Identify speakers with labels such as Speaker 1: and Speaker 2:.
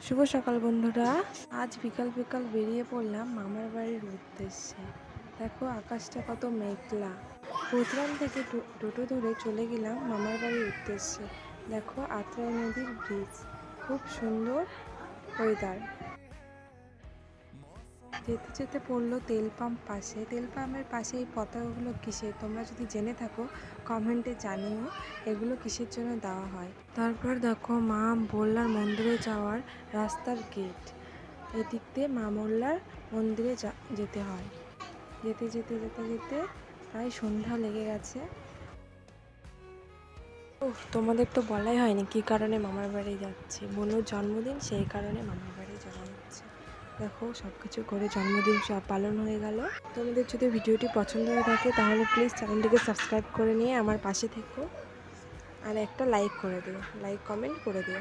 Speaker 1: শুভ সকাল বন্ধুরা। আজ বিকাল বিকাল বেরিয়ে পড়লাম মামার বাড়ির উদ্দেশ্যে। দেখো আকাশটা কত মেঘলা। কোতরাম থেকে টোটো ধরে চলে গেলাম মামার বাড়ির উদ্দেশ্যে। দেখো আত্রাই নদীর ব্রিজ, খুব সুন্দর ওয়েদার। যেতে যেতে পড়লো তেল পাম্প পাশে। তেল পাম্পের পাশে এই পতাকাগুলো কিসের, তোমরা যদি জেনে থাকো কমেন্টে জানিও এগুলো কিসের জন্য দেওয়া হয়। তারপর দেখো মা মোল্লার মন্দিরে যাওয়ার রাস্তার গেট, এদিক দিয়ে মা মোল্লার মন্দিরে যেতে হয়। যেতে যেতে যেতে যেতে প্রায় সন্ধ্যা লেগে গেছে। তোমাদের তো বলাই হয়নি কী কারণে মামার বাড়ি যাচ্ছি। বোনের জন্মদিন, সেই কারণে মামার বাড়ি যাওয়া হচ্ছে। দেখো সব কিছু করে জন্মদিন সব পালন হয়ে গেল। তোমাদের যদি ভিডিওটি পছন্দ হয়ে থাকে তাহলে প্লিজ চ্যানেলটিকে সাবস্ক্রাইব করে নিয়ে আমার পাশে থেকো, আর একটা লাইক করে দিও, লাইক কমেন্ট করে দিও।